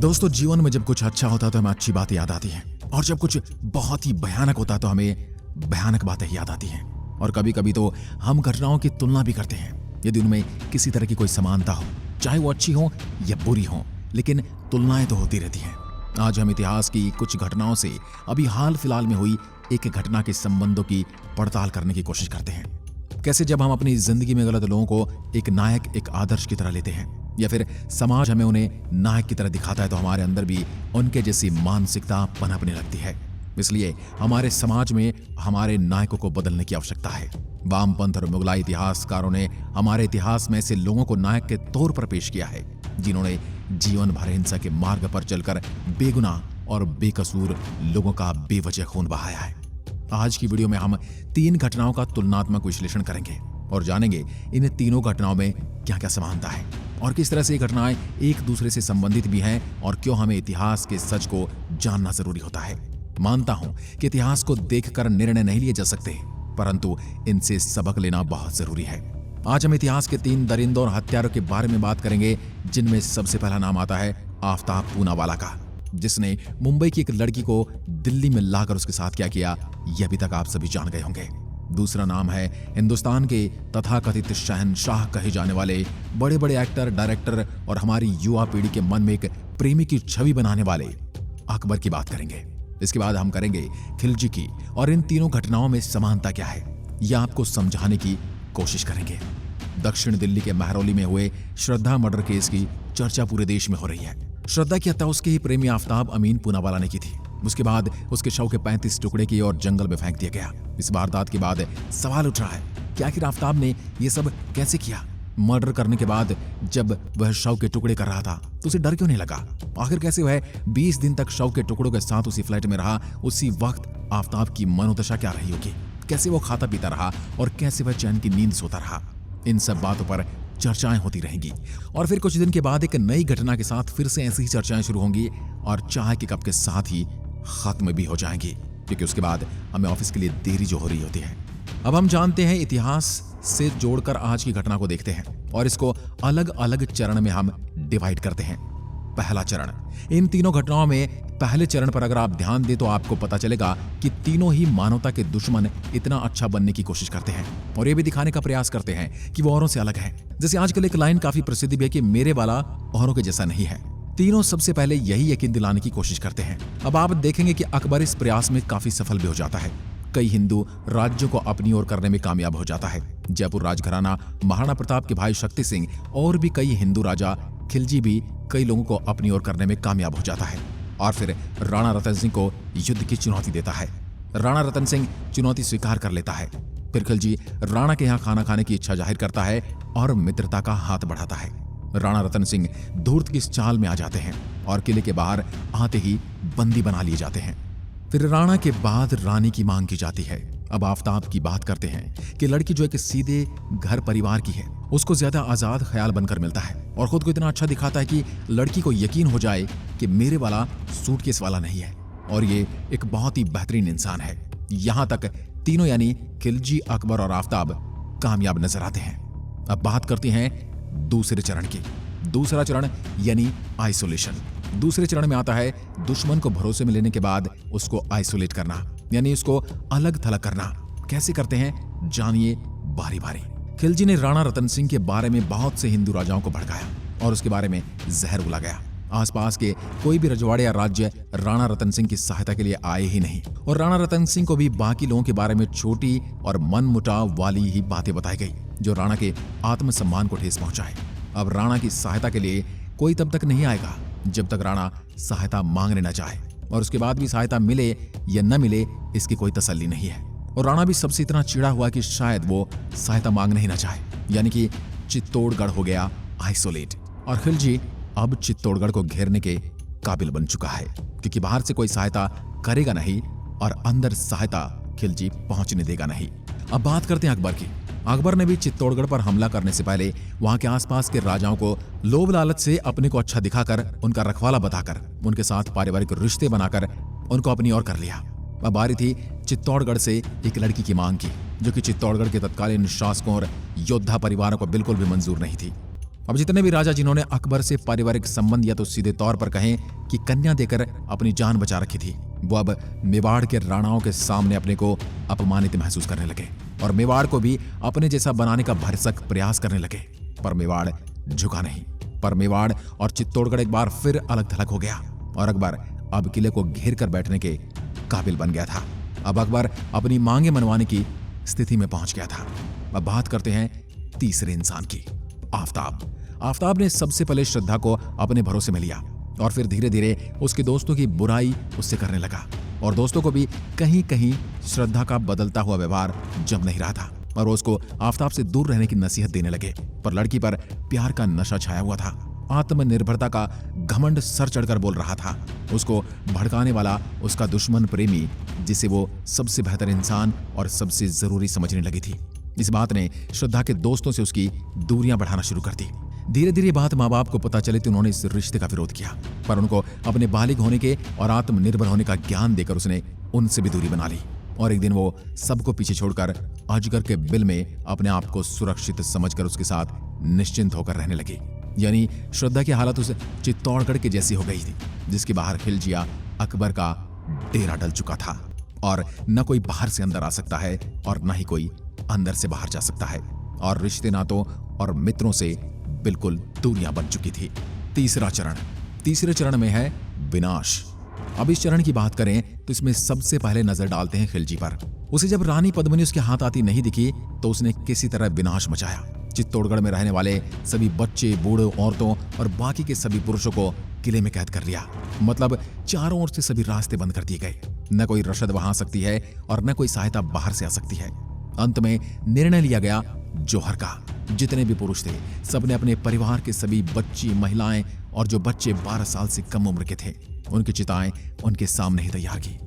दोस्तों, जीवन में जब कुछ अच्छा होता है तो हमें अच्छी बातें याद आती हैं, और जब कुछ बहुत ही भयानक होता है तो हमें भयानक बातें याद आती हैं। और कभी कभी तो हम घटनाओं की तुलना भी करते हैं यदि उनमें किसी तरह की कोई समानता हो, चाहे वो अच्छी हो या बुरी हो, लेकिन तुलनाएं तो होती रहती हैं। आज हम इतिहास की कुछ घटनाओं से अभी हाल फिलहाल में हुई एक घटना के संबंधों की पड़ताल करने की कोशिश करते हैं। कैसे जब हम अपनी जिंदगी में गलत लोगों को एक नायक, एक आदर्श की तरह लेते हैं, या फिर समाज हमें उन्हें नायक की तरह दिखाता है तो हमारे अंदर भी उनके जैसी मानसिकता पनपने लगती है। इसलिए हमारे समाज में हमारे नायकों को बदलने की आवश्यकता है। वामपंथ और मुगलाई इतिहासकारों ने हमारे इतिहास में ऐसे लोगों को नायक के तौर पर पेश किया है जिन्होंने जीवन भर हिंसा के मार्ग पर चलकर बेगुनाह और बेकसूर लोगों का बेवजह खून बहाया है। आज की वीडियो में हम 3 घटनाओं का तुलनात्मक विश्लेषण करेंगे और जानेंगे इन तीनों घटनाओं में क्या क्या समानता है और किस तरह से ये घटनाएं एक दूसरे से संबंधित भी हैं और क्यों हमें इतिहास के सच को जानना जरूरी होता है। मानता हूं कि इतिहास को देखकर निर्णय नहीं लिए जा सकते, परंतु इनसे सबक लेना बहुत जरूरी है। आज हम इतिहास के 3 दरिंदों और हत्यारों के बारे में बात करेंगे, जिनमें सबसे पहला नाम आता है आफ्ताब पूनावाला का, जिसने मुंबई की एक लड़की को दिल्ली में लाकर उसके साथ क्या किया यह अभी तक आप सभी जान गए होंगे। दूसरा नाम है हिंदुस्तान के तथाकथित शहंशाह कहे जाने वाले बड़े बड़े एक्टर, डायरेक्टर और हमारी युवा पीढ़ी के मन में एक प्रेमी की छवि बनाने वाले अकबर की बात करेंगे। इसके बाद हम करेंगे खिलजी की, और इन तीनों घटनाओं में समानता क्या है यह आपको समझाने की कोशिश करेंगे। दक्षिण दिल्ली के महरौली में हुए श्रद्धा मर्डर केस की चर्चा पूरे देश में हो रही है। श्रद्धा की हत्या उसके ही प्रेमी आफ्ताब अमीन पूनावाला ने की थी। उसके बाद उसके शव के 35 टुकड़े किए और जंगल में फेंक दिया गया। इस वारदात के बाद सवाल उठ रहा है कि आखिर आफ्ताब ने यह सब कैसे किया। मर्डर करने के बाद जब वह शव के टुकड़े कर रहा था तो उसे डर क्यों नहीं लगा? आखिर कैसे वह 20 दिन तक शव के टुकड़ों के साथ उसी फ्लैट में रहा? उसी वक्त आफ्ताब की मनोदशा क्या रही होगी? कैसे वो खाता पीता रहा और कैसे वह चैन की नींद सोता रहा? इन सब बातों पर चर्चाएं होती रहेंगी और फिर कुछ दिन के बाद एक नई घटना के साथ फिर से ऐसी ही चर्चाएं शुरू होंगी और चाय के कप के साथ ही खत्म भी हो जाएंगी, क्योंकि उसके बाद हमें ऑफिस के लिए देरी जो हो रही होती है। अब हम जानते हैं, इतिहास से जोड़कर आज की घटना को देखते हैं और इसको अलग अलग चरण में हम डिवाइड करते हैं। पहला चरण, इन तीनों घटनाओं में पहले चरण पर अगर आप ध्यान दें तो आपको पता चलेगा कि तीनों ही मानवता के दुश्मन इतना अच्छा बनने की कोशिश करते हैं और ये भी दिखाने का प्रयास करते हैं कि वो औरों से अलग है। जैसे आजकल एक लाइन काफी प्रसिद्ध भी है कि मेरे वाला औरों के जैसा नहीं है। तीनों सबसे पहले यही यकीन दिलाने की कोशिश करते हैं। अब आप देखेंगे कि अकबर इस प्रयास में काफी सफल भी हो जाता है। कई हिंदू राज्यों को अपनी ओर करने में कामयाब हो जाता है। जयपुर राजघराना, महाराणा प्रताप के भाई शक्ति सिंह और भी कई हिंदू राजा, खिलजी भी कई लोगों को अपनी ओर करने में कामयाब हो जाता है और फिर राणा रतन सिंह को युद्ध की चुनौती देता है। राणा रतन सिंह चुनौती स्वीकार कर लेता है। फिर खिलजी राणा के यहाँ खाना खाने की इच्छा जाहिर करता है और मित्रता का हाथ बढ़ाता है। राणा रतन सिंह धूर्त की इस चाल में आ जाते हैं और किले के बाहर आते ही बंदी बना लिए जाते हैं। फिर राणा के बाद रानी की मांग की जाती है। अब आफ्ताब की बात करते हैं कि लड़की जो एक सीधे घर परिवार की है उसको ज्यादा आजाद ख्याल बनकर मिलता है और खुद को इतना अच्छा दिखाता है कि लड़की को यकीन हो जाए कि मेरे वाला सूटकेस वाला नहीं है और ये एक बहुत ही बेहतरीन इंसान है। यहां तक तीनों यानी खिलजी, अकबर और आफ्ताब कामयाब नजर आते हैं। अब बात करते हैं दूसरे चरण की। दूसरा चरण यानी आइसोलेशन। दूसरे चरण में आता है दुश्मन को भरोसे में लेने के बाद उसको आइसोलेट करना, यानी उसको अलग थलग करना। कैसे करते हैं जानिए बारी बारी। खिलजी ने राणा रतन सिंह के बारे में बहुत से हिंदू राजाओं को भड़काया और उसके बारे में जहर उगला गया। आसपास के कोई भी रजवाड़े या राज्य राणा रतन सिंह की सहायता के लिए आए ही नहीं और राणा रतन सिंह को भी बाकी लोगों के बारे में छोटी और मनमुटाव वाली ही बातें बताई गई जो राणा के आत्मसम्मान को ठेस पहुंचाए। अब राणा की सहायता के लिए कोई तब तक नहीं आएगा जब तक राणा सहायता मांगने न चाहे, और उसके बाद भी सहायता मिले या न मिले इसकी कोई तसल्ली नहीं है। और राणा भी सबसे इतना चिढ़ा हुआ कि शायद वो सहायता मांगने ही न चाहे, यानी कि चित्तौड़गढ़ हो गया आइसोलेट। और खिलजी अब चित्तौड़गढ़ को घेरने के काबिल बन चुका है, क्योंकि बाहर से कोई सहायता करेगा नहीं और अंदर सहायता खिलजी पहुंचने देगा नहीं। अब बात करते हैं अकबर की। अकबर ने भी चित्तौड़गढ़ पर हमला करने से पहले वहां के आसपास के राजाओं को लोभ लालच से अपने को अच्छा दिखाकर, उनका रखवाला बताकर, उनके साथ पारिवारिक रिश्ते बनाकर उनको अपनी ओर कर लिया। अब बारी थी चित्तौड़गढ़ से एक लड़की की मांग की, जो कि चित्तौड़गढ़ के तत्कालीन शासकों और योद्धा परिवारों को बिल्कुल भी मंजूर नहीं थी। अब जितने भी राजा जिन्होंने अकबर से पारिवारिक संबंध या तो सीधे तौर पर कहें कि कन्या देकर अपनी जान बचा रखी थी, वो अब मेवाड़ के राणाओं के सामने अपने को अपमानित महसूस करने लगे और मेवाड़ को भी अपने जैसा बनाने का भरसक प्रयास करने लगे। पर मेवाड़ झुका नहीं। पर मेवाड़ और चित्तौड़गढ़ एक बार फिर अलग थलग हो गया और अकबर अब किले को घेर कर बैठने के काबिल बन गया था। अब अकबर अपनी मांगे मनवाने की स्थिति में पहुंच गया था। अब बात करते हैं तीसरे इंसान की, आफताब। आफताब ने सबसे पहले श्रद्धा को अपने भरोसे में लिया और फिर धीरे धीरे उसके दोस्तों की बुराई उससे करने लगा और दोस्तों को भी कहीं कहीं श्रद्धा का बदलता हुआ व्यवहार जम नहीं रहा था और वो उसको आफताब से दूर रहने की नसीहत देने लगे। पर लड़की पर प्यार का नशा छाया हुआ था, आत्मनिर्भरता का घमंड सर चढ़कर बोल रहा था। उसको भड़काने वाला उसका दुश्मन प्रेमी, जिसे वो सबसे बेहतर इंसान और सबसे जरूरी समझने लगी थी। इस बात ने श्रद्धा के दोस्तों से उसकी दूरियां बढ़ाना शुरू कर दी। धीरे धीरे बात माँ बाप को पता चली तो उन्होंने इस रिश्ते का विरोध किया, पर उनको अपने बालिग होने के और आत्मनिर्भर होने का ज्ञान देकर उसने उनसे भी दूरी बना ली और एक दिन वो सबको पीछे छोड़कर अजगर के बिल में अपने आप को सुरक्षित समझकर उसके साथ निश्चिंत होकर रहने लगी। यानी श्रद्धा की हालत उस चित्तौड़गढ़ की जैसी हो गई थी जिसके बाहर खिलजिया अकबर का डेरा डल चुका था और न कोई बाहर से अंदर आ सकता है और न ही कोई अंदर से बाहर जा सकता है और रिश्ते नातों और मित्रों से बिल्कुल दूरियां बन चुकी थी। तीसरे चरण में है विनाश। अब इस चरण की बात करें तो इसमें सबसे पहले नजर डालते हैं खिलजी पर। उसे जब रानी पद्मिनी उसके हाथ आती नहीं दिखी तो उसने किसी तरह विनाश मचाया। चित्तौड़गढ़ में रहने वाले सभी बच्चे, बूढ़े, औरतों और बाकी के सभी पुरुषों को किले में कैद कर लिया। मतलब चारों ओर से सभी रास्ते बंद कर दिए गए। न कोई रसद वहां आ सकती है और न कोई सहायता बाहर से आ सकती है। अंत में निर्णय लिया गया जौहर का। जितने भी पुरुष थे सबने अपने परिवार के सभी बच्ची, महिलाएं और जो बच्चे 12 साल से कम उम्र के थे उनकी चिताएं उनके सामने ही तैयार की।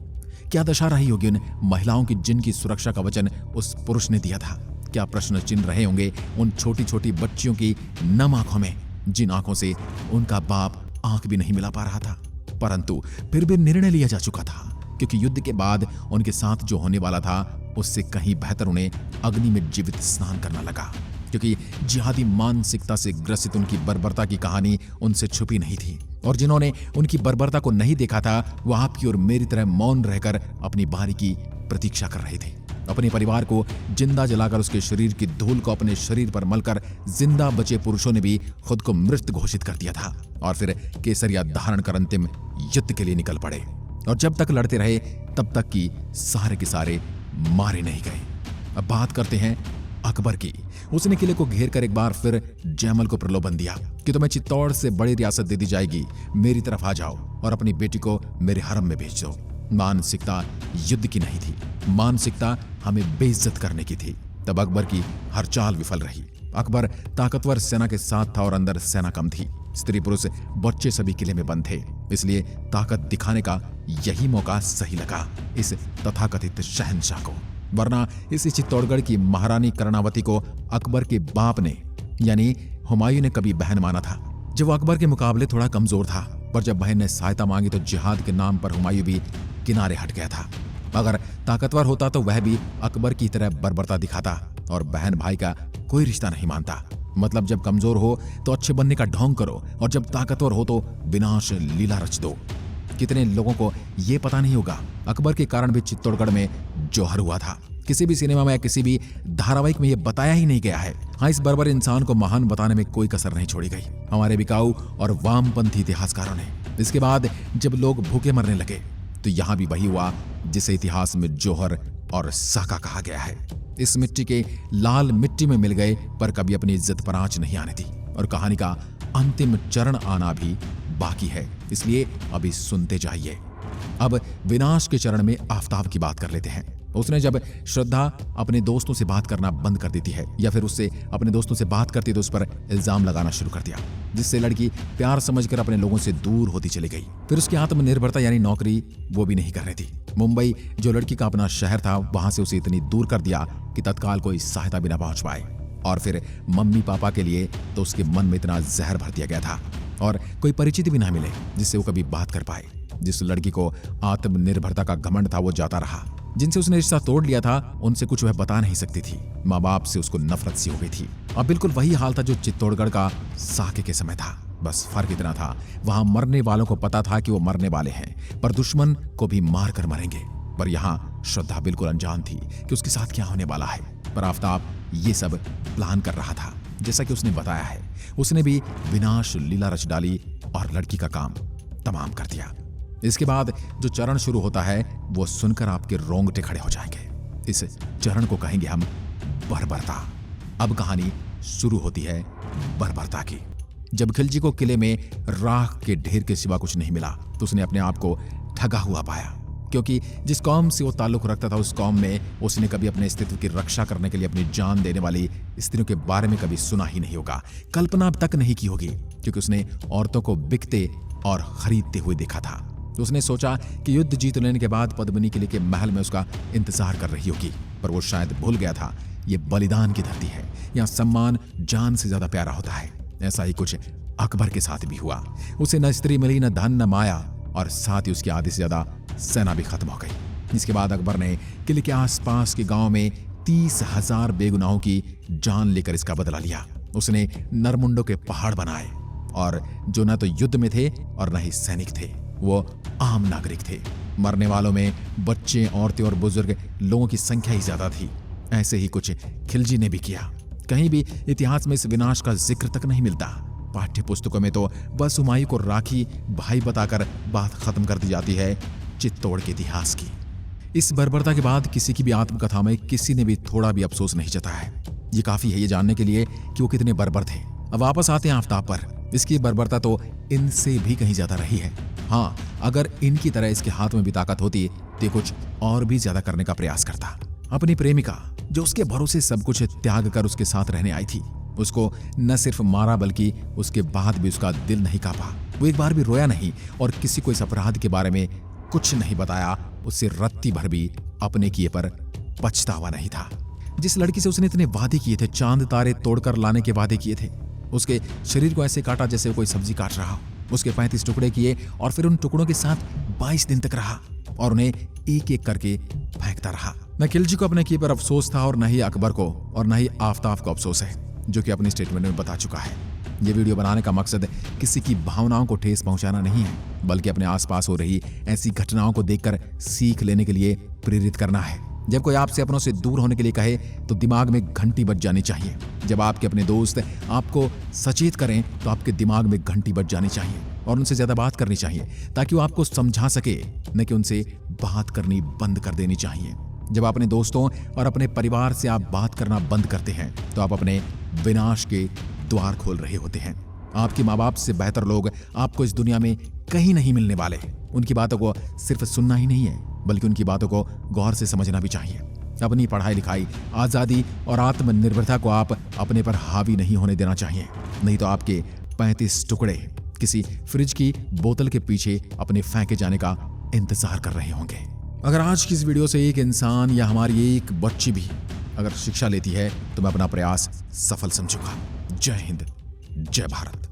क्या दशा रही होगी उन महिलाओं की जिनकी सुरक्षा का वचन उस पुरुष ने दिया था। क्या प्रश्न चिन्ह रहे होंगे उन छोटी छोटी बच्चियों की नम आंखों में, जिन आंखों से उनका बाप आंख भी नहीं मिला पा रहा था। परंतु फिर भी निर्णय लिया जा चुका था क्योंकि युद्ध के बाद उनके साथ जो होने वाला था उससे कहीं बेहतर उन्हें अग्नि में जीवित स्नान करना लगा, क्योंकि जिहादी मानसिकता से ग्रसित उनकी बर्बरता की कहानी उनसे छुपी नहीं थी और जिन्होंने उनकी बर्बरता को नहीं देखा था वह आपकी और मेरी तरह मौन रहकर अपनी बारी की प्रतीक्षा कर रहे थे। अपने परिवार को जिंदा जलाकर उसके शरीर की धूल को अपने शरीर पर मलकर जिंदा बचे पुरुषों ने भी खुद को मृत घोषित कर दिया था और फिर केसरिया धारण कर अंतिम युद्ध के लिए निकल पड़े और जब तक लड़ते रहे तब तक कि सारे के सारे मारे नहीं गए। अब बात करते हैं अकबर की। उसने किले को घेर कर एक बार फिर जयमल को प्रलोभन दिया कि तुम्हें चित्तौड़ से बड़ी रियासत दे दी जाएगी, मेरी तरफ आ जाओ और अपनी बेटी को मेरे हरम में भेज दो। मानसिकता युद्ध की नहीं थी, मानसिकता हमें बेइज्जत करने की थी। तब अकबर की हर चाल विफल रही। अकबर ताकतवर सेना के साथ था और अंदर सेना कम थी। स्त्री पुरुष बच्चे सभी किले में बंद थे, इसलिए ताकत दिखाने का यही मौका सही लगा इस तथाकथित शहंशाह को। वरना इसी चित्तौड़गढ़ की महारानी कर्णावती को अकबर के बाप ने यानी हुमायूं ने कभी बहन माना था, जो अकबर के मुकाबले थोड़ा कमजोर था। पर जब बहन ने सहायता मांगी तो जिहाद के नाम पर हुमायूं भी किनारे हट गया था। अगर ताकतवर होता तो वह भी अकबर की तरह बर्बरता दिखाता और बहन भाई का कोई रिश्ता नहीं मानता। मतलब जब कमजोर हो तो अच्छे बनने का ढोंग करो और जब ताकतवर हो तो विनाश लीला रच दो। कितने लोगों को यह पता नहीं होगा अकबर के कारण भी चित्तौड़गढ़ में जौहर हुआ था। किसी भी सिनेमा में या किसी भी धारावाहिक में यह बताया ही नहीं गया है। हाँ, इस बर्बर इंसान को महान बताने में कोई कसर नहीं छोड़ी गई हमारे बिकाऊ और वामपंथी इतिहासकारों ने। इसके बाद जब लोग भूखे मरने लगे तो यहां भी वही हुआ जिसे इतिहास में जौहर और साका कहा गया है। इस मिट्टी के लाल मिट्टी में मिल गए पर कभी अपनी इज्जत पर आंच नहीं आने दी और कहानी का अंतिम चरण आना भी बाकी है, इसलिए अभी सुनते जाइए। अब विनाश के चरण में आफताब की बात कर लेते हैं। उसने जब श्रद्धा अपने दोस्तों से बात करना बंद कर देती है या फिर उससे अपने दोस्तों से बात करती तो उस पर इल्जाम लगाना शुरू कर दिया, जिससे लड़की प्यार समझकर अपने लोगों से दूर होती चली गई। फिर उसकी आत्मनिर्भरता यानी नौकरी वो भी नहीं कर रही थी। मुंबई जो लड़की का अपना शहर था वहां से उसे इतनी दूर कर दिया कि तत्काल कोई सहायता भी ना पहुंच पाए। और फिर मम्मी पापा के लिए तो उसके मन में इतना जहर भर दिया गया था और कोई परिचित भी ना मिले जिससे वो कभी बात कर पाए। जिस लड़की को आत्मनिर्भरता का घमंड था वो जाता रहा जिनसे उसने रिश्ता तोड़ लिया था उनसे कुछ वह बता नहीं सकती थी। माँ बाप से उसको नफरत सी हो गई थी। अब बिल्कुल वही हाल था जो चित्तौड़गढ़ का साके के समय था। बस फर्क इतना था, वहां मरने वालों को पता था कि वो मरने वाले हैं, पर दुश्मन को भी मार कर मरेंगे। पर यहाँ श्रद्धा बिल्कुल अनजान थी कि उसके साथ क्या होने वाला है। पर आफताब ये सब प्लान कर रहा था। जैसा कि उसने बताया है, उसने भी विनाश लीला रच डाली और लड़की का काम तमाम कर दिया। इसके बाद जो चरण शुरू होता है वो सुनकर आपके रोंगटे खड़े हो जाएंगे। इस चरण को कहेंगे हम बर्बरता। अब कहानी शुरू होती है बर्बरता की। जब खिलजी को किले में राख के ढेर के सिवा कुछ नहीं मिला तो उसने अपने आप को ठगा हुआ पाया, क्योंकि जिस कौम से वो ताल्लुक रखता था उस कौम में उसने कभी अपने अस्तित्व की रक्षा करने के लिए अपनी जान देने वाली स्त्रियों के बारे में कभी सुना ही नहीं होगा, कल्पना तक नहीं की होगी, क्योंकि उसने औरतों को बिकते और खरीदते हुए देखा था। तो उसने सोचा कि युद्ध जीत लेने के बाद पद्मिनी किले के महल में उसका इंतजार कर रही होगी, पर वो शायद भूल गया था ये बलिदान की धरती है, यहाँ सम्मान जान से ज्यादा प्यारा होता है। ऐसा ही कुछ अकबर के साथ भी हुआ। उसे न स्त्री मिली, न धन, न माया, और साथ ही उसकी आधे से ज्यादा सेना भी खत्म हो गई। इसके बाद अकबर ने किले के आसपास के गांव में 30,000 बेगुनाहों की जान लेकर इसका बदला लिया। उसने नरमुंडों के पहाड़ बनाए, और जो न तो युद्ध में थे और न ही सैनिक थे, वो आम नागरिक थे। मरने वालों में बच्चे, औरतें और बुजुर्ग लोगों की संख्या ही ज्यादा थी। ऐसे ही कुछ खिलजी ने भी किया। कहीं भी इतिहास में इस विनाश का जिक्र तक नहीं मिलता। पाठ्य पुस्तकों में तो बस हुमायूं को राखी भाई बताकर बात खत्म कर दी जाती है चित्तौड़ के इतिहास की। इस बर्बरता के बाद किसी की भी आत्मकथा में किसी ने भी थोड़ा भी अफसोस नहीं जताया है। ये काफी है ये जानने के लिए कि वो कितने बर्बर थे। अब वापस आते हैं आफताब पर। इसकी बर्बरता तो इनसे भी कहीं ज्यादा रही है। हाँ, अगर इनकी तरह इसके हाथ में भी ताकत होती तो कुछ और भी ज्यादा करने का प्रयास करता। अपनी प्रेमिका जो उसके भरोसे सब कुछ त्याग कर उसके साथ रहने आई थी, उसको न सिर्फ मारा बल्कि उसके बाद भी उसका दिल नहीं कांपा। वो एक बार भी रोया नहीं और किसी को इस अपराध के बारे में कुछ नहीं बताया। उससे रत्ती भर भी अपने किए पर पछतावा नहीं था। जिस लड़की से उसने इतने वादे किए थे, चांद तारे तोड़कर लाने के वादे किए थे, उसके शरीर को ऐसे काटा जैसे कोई सब्जी काट रहा हो। उसके 35 टुकड़े किए और फिर उन टुकड़ों के साथ 22 दिन तक रहा और उन्हें एक एक करके फेंकता रहा। न खिलजी को अपने किए पर अफसोस था और न ही अकबर को और न ही आफताब को अफसोस है, जो कि अपनी स्टेटमेंट में बता चुका है। ये वीडियो बनाने का मकसद किसी की भावनाओं को ठेस पहुंचाना नहीं है, बल्कि अपने आसपास हो रही ऐसी घटनाओं को देखकर सीख लेने के लिए प्रेरित करना है। जब कोई आपसे अपनों से दूर होने के लिए कहे तो दिमाग में घंटी बज जानी चाहिए। जब आपके अपने दोस्त आपको सचेत करें तो आपके दिमाग में घंटी बज जानी चाहिए और उनसे ज्यादा बात करनी चाहिए, ताकि वो आपको समझा सके, न कि उनसे बात करनी बंद कर देनी चाहिए। जब अपने दोस्तों और अपने परिवार से आप बात करना बंद करते हैं तो आप अपने विनाश के द्वार खोल रहे होते हैं। आपके माँ बाप से बेहतर लोग आपको इस दुनिया में कहीं नहीं मिलने वाले। उनकी बातों को सिर्फ सुनना ही नहीं है, बल्कि उनकी बातों को गौर से समझना भी चाहिए। अपनी पढ़ाई लिखाई, आज़ादी और आत्मनिर्भरता को आप अपने पर हावी नहीं होने देना चाहिए, नहीं तो आपके 35 टुकड़े किसी फ्रिज की बोतल के पीछे अपने फेंके जाने का इंतजार कर रहे होंगे। अगर आज की इस वीडियो से एक इंसान या हमारी एक बच्ची भी अगर शिक्षा लेती है तो मैं अपना प्रयास सफल समझूंगा। जय हिंद, जय भारत।